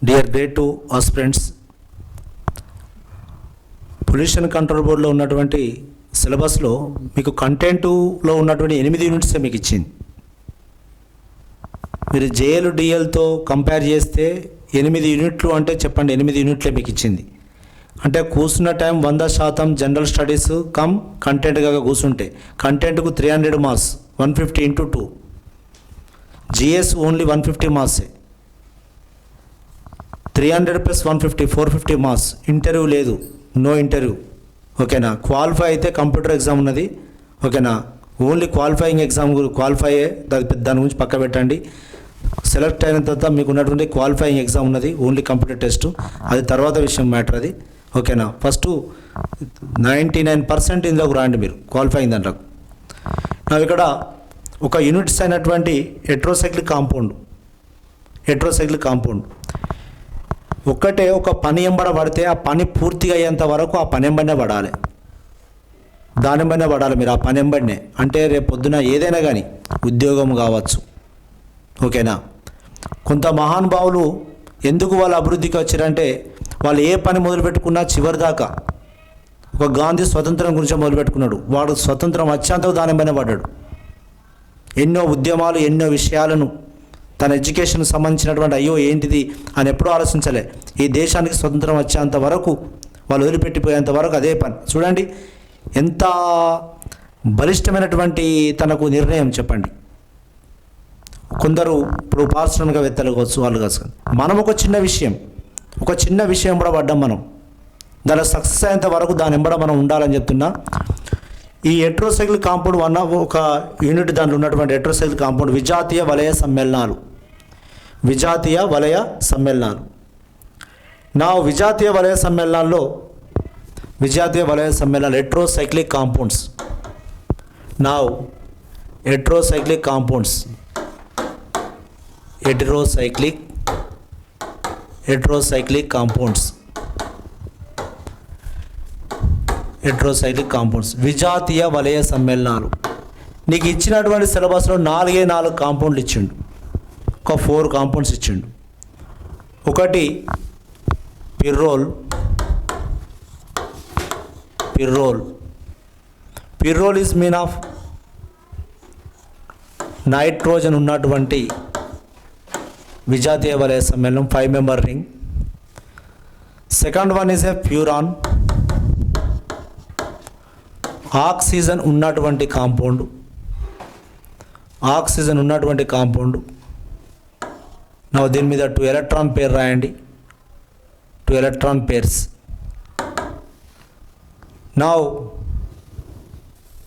Dear grade 2 aspirants, pollution control బోర్డులో ఉన్నటువంటి సిలబస్లో మీకు కంటెంటులో ఉన్నటువంటి 8 యూనిట్సే మీకు ఇచ్చింది. మీరు జేఎల్ డిఎల్తో కంపేర్ చేస్తే 8 యూనిట్లు అంటే చెప్పండి, 8 యూనిట్లే మీకు ఇచ్చింది. అంటే కూర్చున్న టైం 100% జనరల్ స్టడీస్ కమ్ కంటెంట్గా కూర్చుంటే కంటెంట్కు 300 మార్క్స్, 150 × 2. జిఎస్ ఓన్లీ 150 మార్క్సే, 300 + 150 450 మార్క్స్. ఇంటర్వ్యూ లేదు, నో ఇంటర్వ్యూ. ఓకేనా? క్వాలిఫై అయితే కంప్యూటర్ ఎగ్జామ్ ఉన్నది. ఓకేనా? ఓన్లీ క్వాలిఫైయింగ్ ఎగ్జామ్ క్వాలిఫై దాని గురించి పక్క పెట్టండి. సెలెక్ట్ అయిన తర్వాత మీకు ఉన్నటువంటి క్వాలిఫైయింగ్ ఎగ్జామ్ ఉన్నది, ఓన్లీ కంప్యూటర్ టెస్ట్. అది తర్వాత విషయం, మ్యాటర్ అది. ఓకేనా? ఫస్ట్ 99% ఇందులోకి రాండి మీరు క్వాలిఫైయింగ్ దాంట్లో. నాకు ఇక్కడ ఒక యూనిట్స్ అయినటువంటి హెట్రోసైక్లిక్ కాంపౌండ్ ఒక్కటే ఒక పని ఎంబడ పడితే ఆ పని పూర్తిగా అయ్యేంత వరకు ఆ పని ఎంబడినే పడాలి, దాని ఎంబడినే పడాలి మీరు, ఆ పని ఎంబడినే. అంటే రేపు పొద్దున ఏదైనా కానీ ఉద్యోగం కావచ్చు. ఓకేనా? కొంత మహానుభావులు ఎందుకు వాళ్ళ అభివృద్ధికి వచ్చారంటే, వాళ్ళు ఏ పని మొదలుపెట్టుకున్నా చివరి దాకా, ఒక గాంధీ స్వతంత్రం గురించి మొదలుపెట్టుకున్నాడు, వాడు స్వతంత్రం వచ్చేంతకు దాని ఎంబడినే పడ్డాడు. ఎన్నో ఉద్యమాలు, ఎన్నో విషయాలను తన ఎడ్యుకేషన్కి సంబంధించినటువంటి అయ్యో ఏంటిది అని ఎప్పుడూ ఆలోచించలే. ఈ దేశానికి స్వతంత్రం వచ్చేంత వరకు, వాళ్ళు వదిలిపెట్టిపోయేంత వరకు అదే పని. చూడండి ఎంత బలిష్టమైనటువంటి తనకు నిర్ణయం, చెప్పండి. కొందరు ఇప్పుడు పారిశ్రామికవేత్తలు కావచ్చు, వాళ్ళు కావచ్చు. మనం ఒక చిన్న విషయం కూడా పడ్డాం మనం, దాని సక్సెస్ అయ్యేంత వరకు దాని ఎంబడ మనం ఉండాలని చెప్తున్నా. ఈ హెట్రోసైక్లిక్ కాంపౌండ్ ఒక యూనిట్ దాంట్లో ఉన్నటువంటి హెట్రోసైక్లిక్ కాంపౌండ్ విజాతీయ వలయ సమ్మేళనాలు. నా విజాతీయ వలయ సమ్మేళనాలు హెట్రోసైక్లిక్ కాంపౌండ్స్. హెట్రోసైక్లిక్ కాంపౌండ్స్ విజాతీయ వలయ సమ్మేళనాలు. నీకు ఇచ్చినటువంటి సిలబస్లో 4 కాంపౌండ్లు ఇచ్చిండు, ఒక 4 కాంపౌండ్స్ ఇచ్చిండు. ఒకటి పిర్రోల్ ఈజ్ మీన్ ఆఫ్ నైట్రోజన్ ఉన్నటువంటి విజాతీయ వలయ సమ్మేళనం, 5 member ring. Second one is a furan, oxygen ఉన్నటువంటి కాంపౌండ్. నా దీని మీద 2 ఎలక్ట్రాన్ పేర్ రాయండి, 2 electron pairs. Now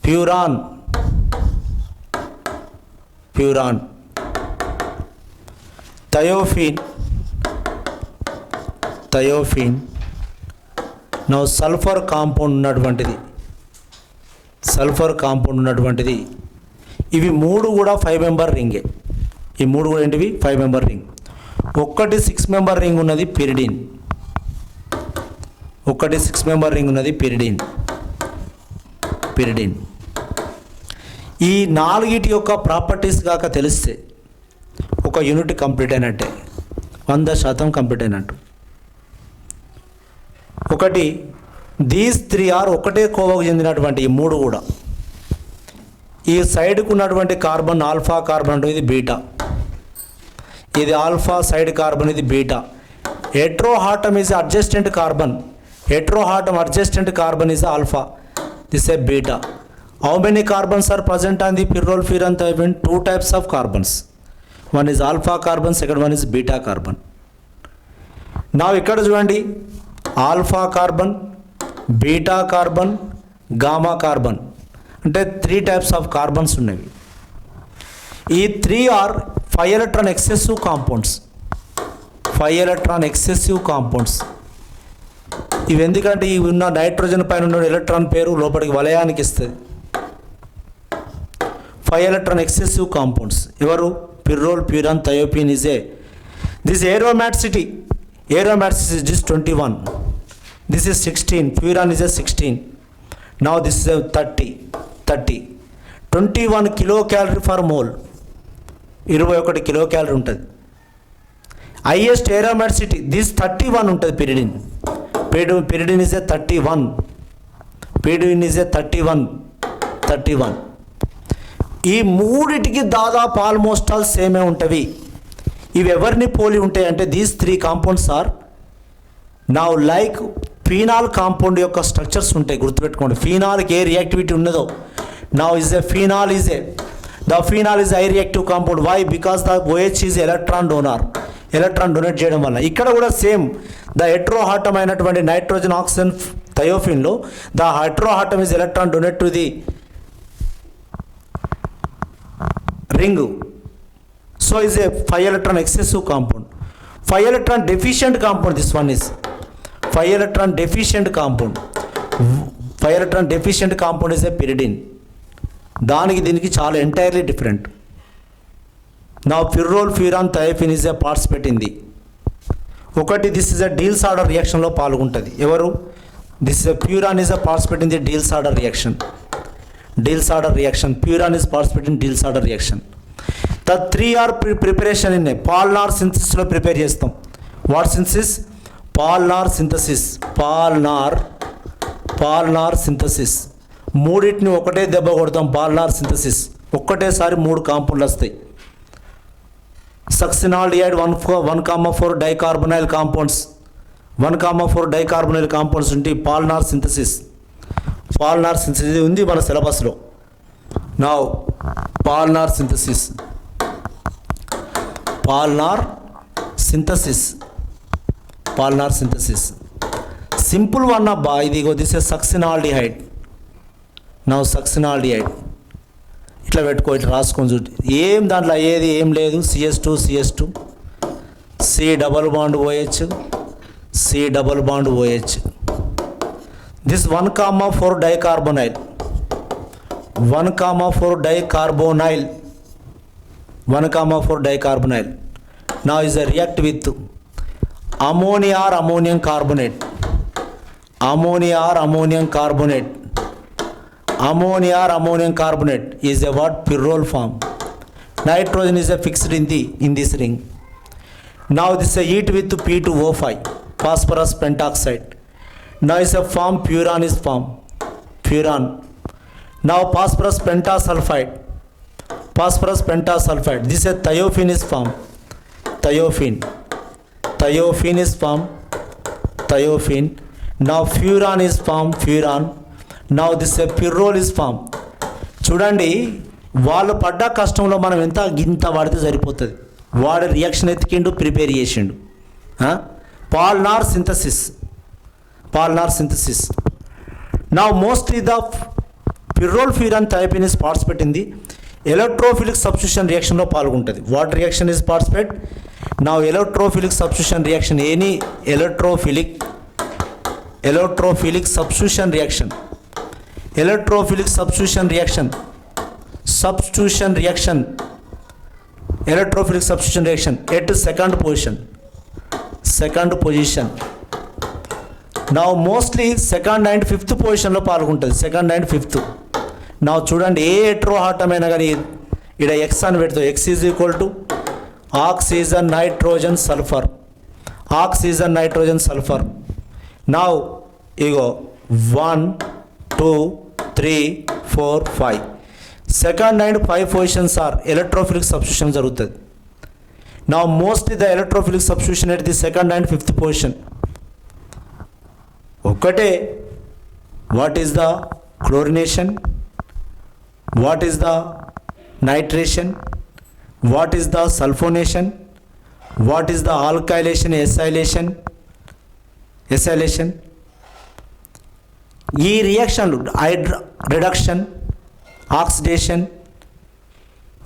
furan thiophene. Now sulphur compound ఉన్నటువంటిది. ఇవి 3 కూడా 5 మెంబర్ రింగే. ఈ 3 కూడా ఏంటివి? 5 మెంబర్ రింగ్. ఒక్కటి 6 మెంబర్ రింగ్ ఉన్నది పిరిడిన్. ఈ 4 యొక్క ప్రాపర్టీస్ కాక తెలిస్తే ఒక యూనిట్ కంప్లీట్ అయినట్టే, 100% కంప్లీట్ అయినట్టు. ఒకటి దీస్ 3 ఆర్ ఒకటే కోవకు చెందినటువంటి ఈ 3 కూడా. ఈ సైడ్కు ఉన్నటువంటి కార్బన్ ఆల్ఫా కార్బన్ అంటే ఇది బీటా, ఇది ఆల్ఫా సైడ్ కార్బన్, ఇది beta. Heteroatom is adjacent carbon, adjacent carbon is alpha, this a beta. How many carbons are present on the pyrrole furan thiophene? 2 types of carbons, one is alpha carbon, second one is beta carbon. నా ఇక్కడ చూడండి, alpha carbon, beta carbon, gamma carbon అంటే 3 types of carbons ఉన్నవి. ఈ 3 are 5 electron excessive compounds. ఇవి ఎందుకంటే ఇవి ఉన్న నైట్రోజన్ పైన ఉన్న ఎలక్ట్రాన్ పేరు లోపలికి వలయానికి ఇస్తుంది. 5 electron excessive కాంపౌండ్స్ ఎవరు? Pyrrole, furan, thiophene. This aromaticity is just 21. This is 16. Furan is a 16. Now this is a 30. 21 kilocalorie per mole. 21 kilocalorie ఉంటుంది. highest aromaticity, this 31 ఉంటుంది pyridine. Pyridine is a 31. Pyridine is a 31. ఈ మూడిటికి దాదాపు almost all సేమే ఉంటవి. ఇవి ఎవరిని పోలి ఉంటాయి అంటే these 3 compounds are now like phenol compound యొక్క స్ట్రక్చర్స్ ఉంటాయి, గుర్తుపెట్టుకోండి. ఫీనాల్కి ఏ రియాక్టివిటీ ఉన్నదో now is a phenol is a the phenol is high reactive compound. Why? Because the OH is electron donor. Electron donate చేయడం వల్ల. ఇక్కడ కూడా సేమ్ ద హెట్రోహాటమ్ అయినటువంటి నైట్రోజన్ ఆక్సిజన్ థయోఫిన్లో the heteroatom is electron donate to the ring. So is a 5 electron excessive compound. 5 electron deficient compound, this one is 5 electron deficient compound. 5 electron deficient compound is a pyridine. దానికి దీనికి చాలా entirely different. నా pyrrole furan thiophene is a participate in the. ఒకటి this is a Diels Alder రియాక్షన్లో పాల్గొంటుంది. ఎవరు? This is a furan is a participate in the Diels Alder reaction. Diels Alder reaction, furan is participate in Diels Alder reaction. The 3R preparation in Paal Knorr సింథసిస్లో prepare చేస్తాం. What synthesis? Paal Knorr synthesis. Paal Knorr synthesis. మూడింటిని ఒకటే దెబ్బ కొడతాం. పాల్నార్ synthesis ఒక్కటేసారి 3 కాంపౌండ్లు వస్తాయి. సక్సినాల్డిహైడ్ 1,4 డైకార్బొనైల్ compounds, 1,4 డైకార్బొనైల్ compounds ఉంటాయి. పాల్నార్ synthesis ఉంది మన సిలబస్లో. నౌ పాల్నార్ సింథసిస్ సింపుల్ వన్ అబ్బా. ఇది దిస్ ఇస్ సక్సినాల్డిహైడ్. నౌ సక్సినాల్డిహైడ్ ఇట్లా పెట్టుకో, ఇట్లా రాసుకొని చూడు. ఏం దాంట్లో ఏది ఏం లేదు. CS2 C double bond OH, C double bond OH. This 1,4 డైకార్బొనైల్, 1,4 డైకార్బొనైల్. Now is a react with ammonia or ammonium carbonate. Ammonia or ammonium carbonate is a what? Pyrrole form. Nitrogen is a fixed in this ring. Now this is a heat with P2O5, phosphorus pentoxide. Now is a form furan is formed. Now phosphorus pentasulfide. This is a thiophene is formed. Thiophene is formed. Now furan is formed. Now this is a pyrrole is formed. చూడండి, వాళ్ళు పడ్డ కష్టంలో మనం ఇంత వాడితే సరిపోతుంది. వాడు reaction ఎత్తికిండు, prepare చేసిండు. పాల్నార్ synthesis. Now mostly the pyrrole furan thiophene is participate in the electrophilic substitution reaction లో పాల్గొంటుంది. What reaction is participate? Now electrophilic substitution reaction, any electrophilic substitution reaction. Electrophilic substitution reaction. Electrophilic substitution reaction at second position. Now mostly second and fifth position లో పాల్గొంటుంది. Second and fifth. నా చూడండి, ఏ హెట్రోహాటమ్ అయినా కానీ ఇక్కడ X అని పెడతాం. X is equal to oxygen nitrogen sulphur. నా ఇగో 1 2 3 4 5 second and 5 positions are electrophilic substitution జరుగుతుంది. నా mostly the electrophilic substitution at the second and fifth position. ఒక్కటే, what is the chlorination, what is the nitration, what is the sulphonation, what is the alkylation, acylation. ఈ రియాక్షన్లు reduction, oxidation,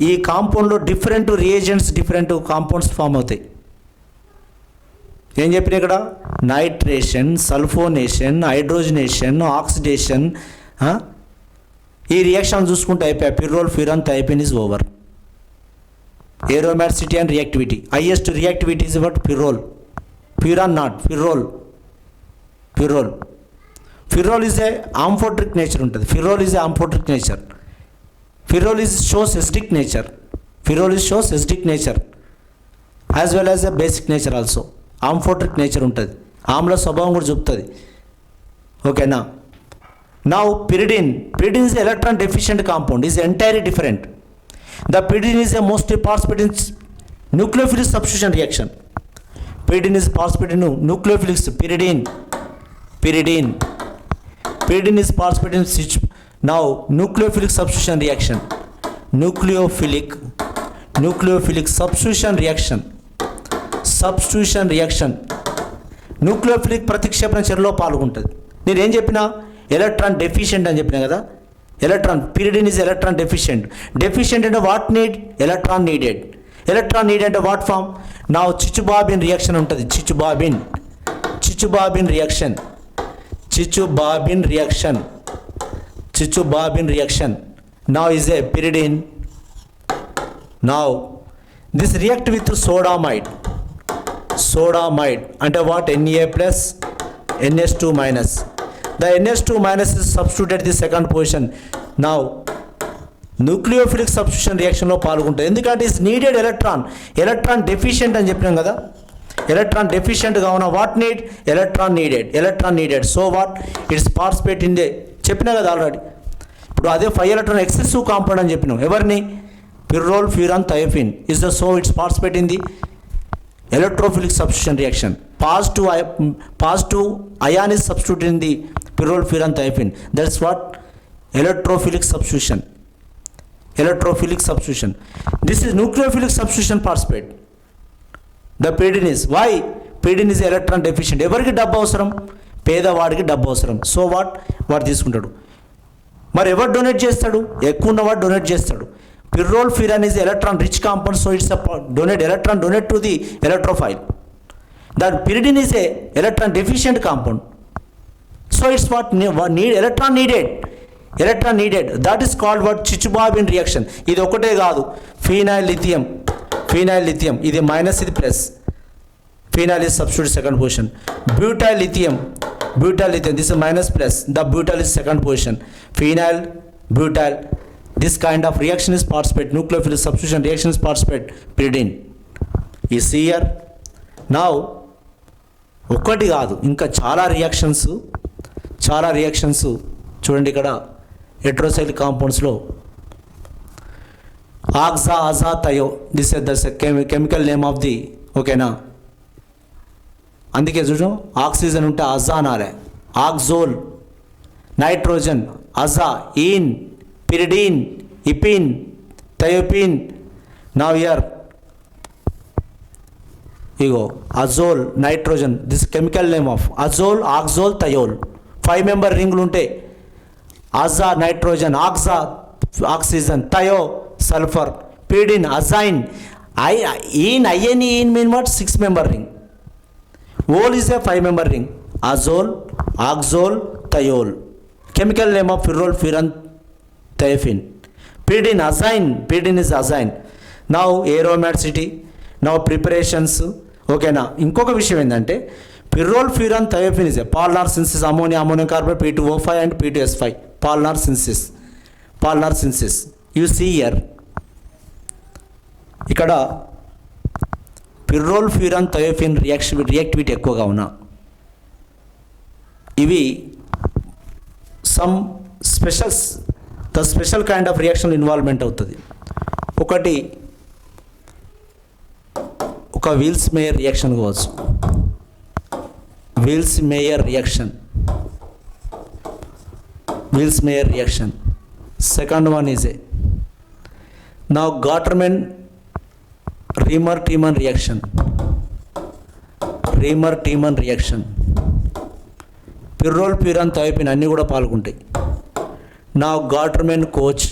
ఈ కాంపౌండ్లో different reagents, different compounds form అవుతాయి. ఏం చెప్పిన ఇక్కడ? Nitration, sulphonation, hydrogenation, oxidation. ఈ రియాక్షన్ చూసుకుంటే అయిపోయా. Pyrrole furan thiophene is over. aromaticity and reactivity. Highest reactivity is what? Pyrrole. Furan not. Pyrrole is a amphoteric nature ఉంటుంది. Pyrrole is a amphoteric nature. Pyrrole shows acidic nature. As well as a basic nature also. Amphoteric nature ఉంటుంది, ఆమ్ల స్వభావం కూడా చూపుతుంది. ఓకేనా. Now pyridine is electron deficient compound, is entirely different. The pyridine is a mostly participates in nucleophilic substitution reaction. Pyridine is participating in nucleophilic. Pyridine is participating in now nucleophilic substitution reaction. Nucleophilic substitution reaction. Nucleophilic ప్రతిక్షేపణ చర్యలో పాల్గొంటుంది. నేను ఏం చెప్పినా, electron deficient అని చెప్పినా కదా. pyridine is electron deficient. Deficient అంటే what need? Electron needed. Electron need అంటే వాట్ ఫామ్? నా చిచుబాబిన్ రియాక్షన్ ఉంటుంది. చిచుబాబిన్ reaction now is a pyridine. Now this react with sodamide అంటే what? Na plus NH2 minus. The NH2 minus is substituted the second position. Now nucleophilic substitution రియాక్షన్లో పాల్గొంటుంది. ఎందుకంటే is needed electron deficient అని చెప్పినాం కదా. Electron deficient కావున what need? Electron needed. So what? It's participate in they చెప్పినా కదా already. ఇప్పుడు అదే 5 ఎలక్ట్రాన్ ఎక్సెసివ్ కాంపౌండ్ అని చెప్పినాం. ఎవరిని? Pyrrole furan thiophene is the. So it's participate in the electrophilic substitution reaction. Positive ion is substituted in the pyrrole furan thiophene. That's what electrophilic substitution. This is nucleophilic substitution participate. The pyridine is. Why? Pyridine is electron deficient. ఎవరికి డబ్బు అవసరం? పేదవాడికి డబ్బు అవసరం. So వాడు తీసుకుంటాడు. మరి ఎవరు డొనేట్ చేస్తాడు? ఎక్కువ ఉన్నవాడు డొనేట్ చేస్తాడు. Pyrrole furan is electron rich compound, so it's a electron donate to the electrophile. That pyridine is a electron deficient compound, so it's what need electron needed. That is called what? Chichubabin reaction. ఇది ఒకటే కాదు. Phenyl lithium ఇది minus, ఇది plus. Phenyl is substitute second position. Butyl lithium this is minus plus. The butyl is second position. Phenyl, butyl. This kind of reaction is participate. Nucleophilic substitution reaction is participate. Pyridine is here. Now ఒక్కటి కాదు, ఇంకా చాలా reactions చూడండి ఇక్కడ heterocycle కాంపౌండ్స్లో. Oxa thio, this is the chemical name of the. ఓకేనా. అందుకే చూడండి, ఆక్సిజన్ ఉంటే అజా అనాలే. Oxazole, nitrogen, aza, ine, pyridine, ipine, thiopine. Now here azole, nitrogen. This chemical name of azole, oxole, thiol. 5 member రింగులు ఉంటాయి. aza nitrogen, oxa oxygen, thio sulfur, pyridine, azine, ine mean what? 6 member ring. Ol is a 5 member ring. azole, oxole, thiol. Chemical name of pyrrole furan thiophene. Pyridine is azine. Now aromaticity, now preparations. ఓకేనా. ఇంకొక విషయం ఏంటంటే pyrrole furan thiophene is Paal Knorr synthesis. Ammonium carbide P2O5 and P2S5 Paal Knorr synthesis. You see here ఇక్కడ pyrrole furan thiophene reactivity ఎక్కువగా ఉన్నా ఇవి special kind of reaction involvement అవుతుంది. ఒకటి ఒక వీల్స్ మేయర్ రియాక్షన్ కావచ్చు. Vilsmeier reaction. Second one is నా Gattermann Reimer Tiemann reaction. Pyrrole furan thiophene అన్నీ కూడా పాల్గొంటాయి. నా Gattermann Koch,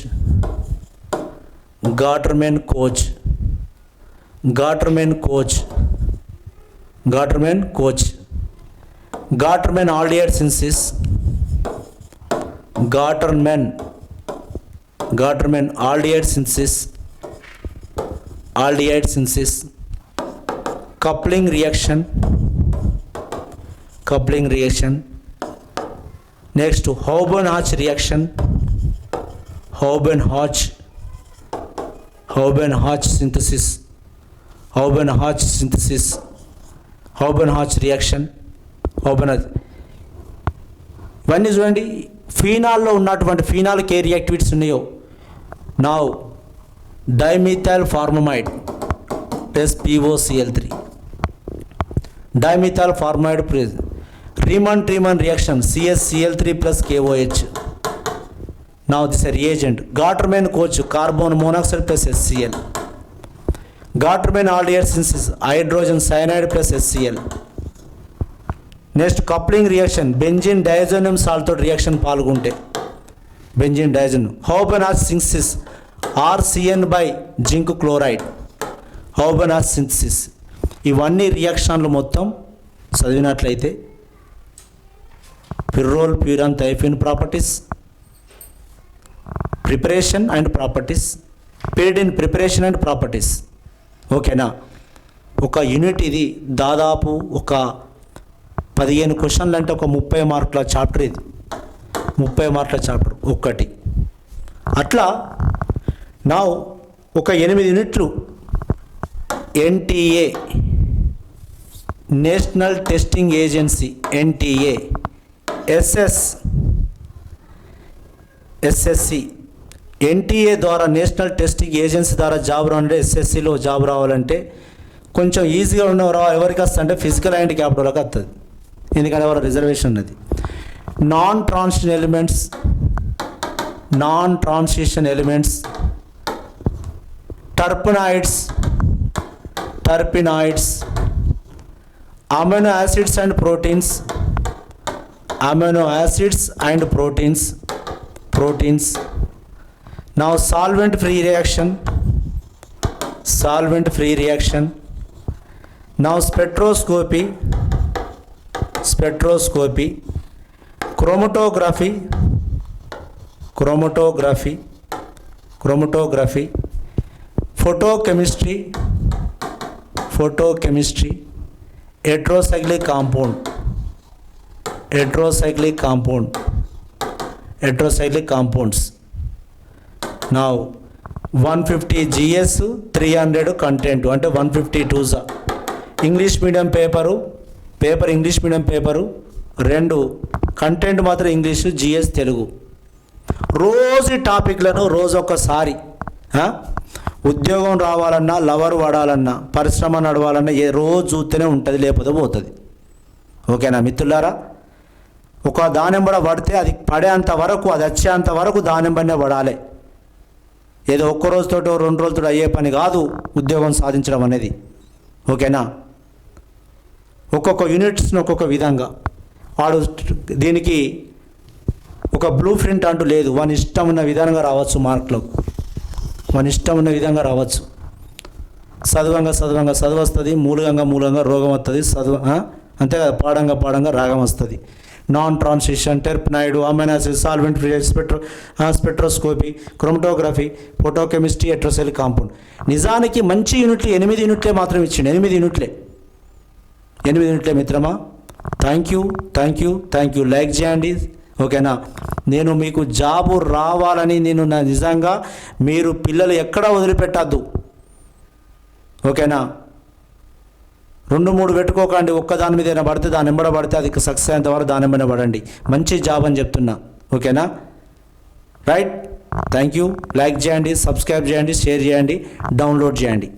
Gattermann aldehyde synthesis, Gattermann aldehyde synthesis, coupling reaction. Next Houben Hoesch reaction, హౌబెన్-హాచ్ synthesis, Houben Hoesch synthesis, Houben Hoesch reaction, ఇవన్నీ చూడండి. ఫీనాల్లో ఉన్నటువంటి ఫీనాల్కి ఏ రియాక్టివిటీస్ ఉన్నాయో. Now dimethyl formamide plus POCl3, dimethyl formamide plus Reimann reaction CsCl3 plus KOH. Now this is a reagent. Garterman coach carbon monoxide plus HCl. Garterman aldehyde synthesis hydrogen cyanide plus HCl. Next coupling reaction benzene diazonium salt తో reaction పాల్గొంటే benzene diazonium. Houben Hoesch synthesis RCN by zinc chloride, Houben Hoesch synthesis. ఇవన్నీ రియాక్షన్లు మొత్తం చదివినట్లయితే pyrrole furan thiophene properties, preparation and properties, pyridine preparation and properties. ఓకేనా? ఒక unit ఇది దాదాపు ఒక 15 క్వశ్చన్లు అంటే ఒక 30 మార్కుల చాప్టర్ ఇది. 30 మార్కుల చాప్టర్ ఒక్కటి. అట్లా నా ఒక 8 యూనిట్లు NTA national testing agency, NTA, SSC, NTA ద్వారా నేషనల్ టెస్టింగ్ ఏజెన్సీ ద్వారా జాబ్ రావాలంటే, SSCలో జాబ్ రావాలంటే కొంచెం ఈజీగా ఉన్న ఎవరికి వస్తుంది అంటే ఫిజికల్ హ్యాండిక్యాప్డ్ వాళ్ళకి వస్తుంది. ఎందుకంటే వాళ్ళ రిజర్వేషన్ ఉన్నది. Non transition elements, terpenoids, amino acids and proteins. Now solvent free reaction. Now spectroscopy, chromatography, photochemistry, heterocyclic compounds. Now 150 GS 300 content అంటే 152. English medium paper English medium paper 2 content మాత్రం English, GS Telugu. రోజు టాపిక్లను రోజు ఒక్కసారి. ఉద్యోగం రావాలన్నా, lover పడాలన్నా, పరిశ్రమ నడవాలన్నా రోజు చూస్తూనే ఉంటుంది, లేకపోతే పోతుంది. ఓకేనా మిత్రులారా? ఒక దానింబడ పడితే అది పడేంత వరకు, అది వచ్చేంత వరకు దానింబడినే పడాలి. ఏదో ఒక్క రోజుతోటో 2 రోజులతో అయ్యే పని కాదు ఉద్యోగం సాధించడం అనేది. ఓకేనా? ఒక్కొక్క యూనిట్స్ని ఒక్కొక్క విధంగా వాడు దీనికి ఒక బ్లూ ప్రింట్ అంటూ లేదు. వాని ఇష్టం ఉన్న విధంగా రావచ్చు మార్కులకు, చదువు వస్తుంది, మూలంగా రోగం వస్తుంది, అంతే కదా. పాడంగా రాగం వస్తుంది. Non transition, terpenoid, amino acid, solvent free, spectroscopy, chromatography, photochemistry, heterocyclic compound. నిజానికి మంచి యూనిట్లు 8 యూనిట్లే మాత్రం ఇచ్చిండు. 8 యూనిట్లే మిత్రమా. Thank you. లైక్ చేయండి. ఓకేనా? నేను మీకు జాబు రావాలని నిజంగా మీరు పిల్లలు ఎక్కడా వదిలిపెట్టద్దు. ఓకేనా? 2-3 పెట్టుకోకండి. ఒక్క దాని మీద పడితే దాని వెంబడ పడితే అది సక్సెస్ అయ్యేంత వరకు దాని వెంబడ పడండి. మంచి జాబ్ అని చెప్తున్నా. ఓకేనా? రైట్. Thank you. లైక్ చేయండి, సబ్స్క్రైబ్ చేయండి, షేర్ చేయండి, డౌన్లోడ్ చేయండి.